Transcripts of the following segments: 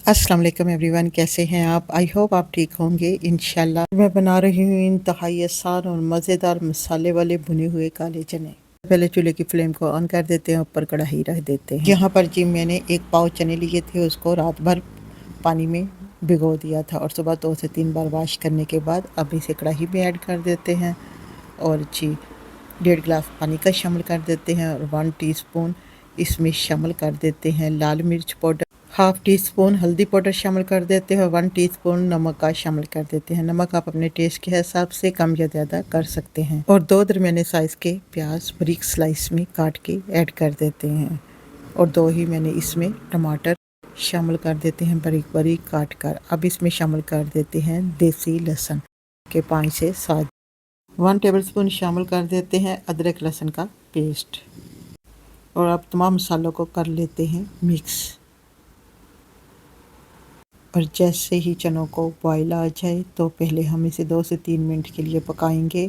अस्सलाम वालेकुम एवरीवन, कैसे हैं आप? आई होप आप ठीक होंगे इंशाल्लाह। मैं बना रही हूँ इंतहाई आसान और मज़ेदार मसाले वाले भुने हुए काले चने। पहले चूल्हे की फ्लेम को ऑन कर देते हैं, ऊपर कढ़ाई रख देते हैं। यहाँ पर जी मैंने एक पाव चने लिए थे, उसको रात भर पानी में भिगो दिया था और सुबह 2 से 3 बार वॉश करने के बाद अब इसे कढ़ाई में ऐड कर देते हैं और जी 1.5 गिलास पानी का शामिल कर देते हैं और 1 टीस्पून इसमें शामिल कर देते हैं लाल मिर्च पाउडर, हाफ टी स्पून हल्दी पाउडर शामिल कर देते हैं, 1 टीस्पून नमक का शामिल कर देते हैं। नमक आप अपने टेस्ट के हिसाब से कम या ज़्यादा कर सकते हैं और 2 दरमियाने साइज़ के प्याज बारीक स्लाइस में काट के ऐड कर देते हैं और 2 ही मैंने इसमें टमाटर शामिल कर देते हैं बारीक बारीक काट कर। अब इसमें शामिल कर देते हैं देसी लहसुन के 5 से 7, 1 टेबलस्पून शामिल कर देते हैं अदरक लहसुन का पेस्ट और अब तमाम मसालों को कर लेते हैं मिक्स। और जैसे ही चनों को बॉयल आ जाए तो पहले हम इसे 2 से 3 मिनट के लिए पकाएंगे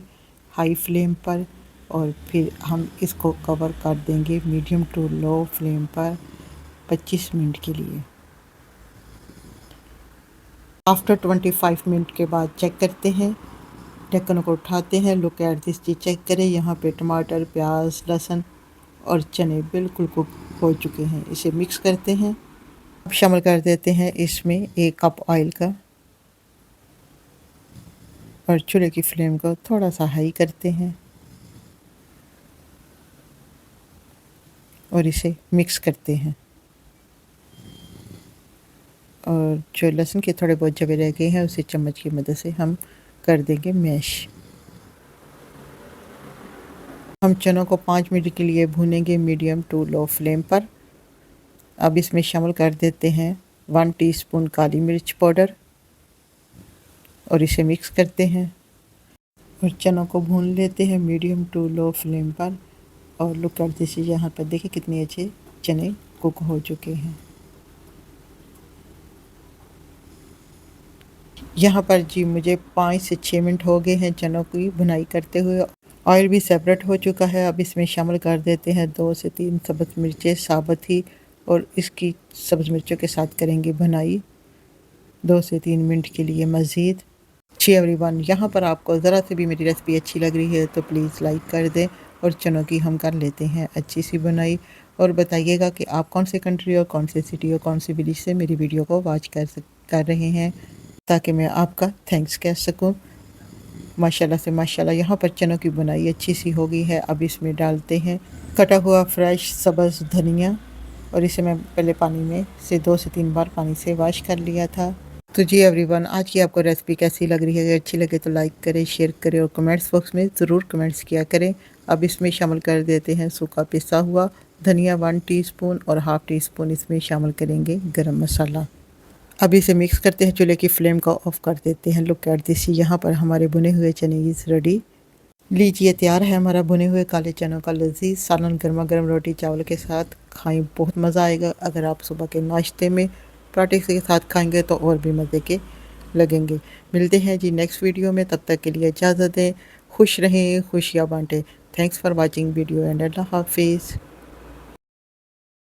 हाई फ्लेम पर और फिर हम इसको कवर कर देंगे मीडियम टू लो फ्लेम पर 25 मिनट के लिए। आफ्टर 25 मिनट के बाद चेक करते हैं, ढक्कन को उठाते हैं, लुक एट दिस जी, चेक करें यहाँ पे टमाटर, प्याज, लहसुन और चने बिल्कुल कुक हो चुके हैं। इसे मिक्स करते हैं। अब शामिल कर देते हैं इसमें 1 कप ऑयल का और चूल्हे की फ्लेम को थोड़ा सा हाई करते हैं और इसे मिक्स करते हैं और जो लहसुन के थोड़े बहुत जवे रह गए हैं उसे चम्मच की मदद से हम कर देंगे मैश। हम चनों को 5 मिनट के लिए भूनेंगे मीडियम टू लो फ्लेम पर। अब इसमें शामिल कर देते हैं 1 टीस्पून काली मिर्च पाउडर और इसे मिक्स करते हैं और चनों को भून लेते हैं मीडियम टू लो फ्लेम पर। और लुक कर दीजिए, यहाँ पर देखिए कितने अच्छे चने कुक हो चुके हैं। यहाँ पर जी मुझे 5 से 6 मिनट हो गए हैं चनों की भुनाई करते हुए। ऑयल भी सेपरेट हो चुका है। अब इसमें शामिल कर देते हैं 2 से 3 सब्ज़ मिर्चें साबुत ही और इसकी सब्ज़ मिर्चों के साथ करेंगे भुनाई 2 से 3 मिनट के लिए मज़ीद। जी एवरीवन, यहाँ पर आपको ज़रा से भी मेरी रेसिपी अच्छी लग रही है तो प्लीज़ लाइक कर दें और चनों की हम कर लेते हैं अच्छी सी बनाई और बताइएगा कि आप कौन से कंट्री और कौन से सिटी और कौन सी विलेज से मेरी वीडियो को वॉच कर रहे हैं ताकि मैं आपका थैंक्स कह सकूं। माशाल्लाह से माशाल्लाह यहाँ पर चनों की बनाई अच्छी सी हो गई है। अब इसमें डालते हैं कटा हुआ फ्रेश सब्ज़ धनिया और इसे मैं पहले पानी में से 2 से 3 बार पानी से वॉश कर लिया था। तो जी एवरीवन, आज की आपको रेसिपी कैसी लग रही है? अगर अच्छी लगे तो लाइक करें, शेयर करें और कमेंट्स बॉक्स में ज़रूर कमेंट्स किया करें। अब इसमें शामिल कर देते हैं सूखा पिसा हुआ धनिया 1 टीस्पून और हाफ़ टी स्पून इसमें शामिल करेंगे गरम मसाला। अब इसे मिक्स करते हैं, चूल्हे की फ्लेम को ऑफ कर देते हैं। लुक एट दिस, यहाँ पर हमारे भुने हुए चने इज़ रेडी। लीजिए तैयार है हमारा भुने हुए काले चनों का लजीज सालन गर्मा गर्म रोटी चावल के साथ खाएं, बहुत मज़ा आएगा। अगर आप सुबह के नाश्ते में पराठे के साथ खाएंगे तो और भी मज़े के लगेंगे। मिलते हैं जी नेक्स्ट वीडियो में, तब तक के लिए इजाज़त दें। खुश रहें, खुशियाँ बांटें। Thanks for watching video and अल्लाह हाफिज़।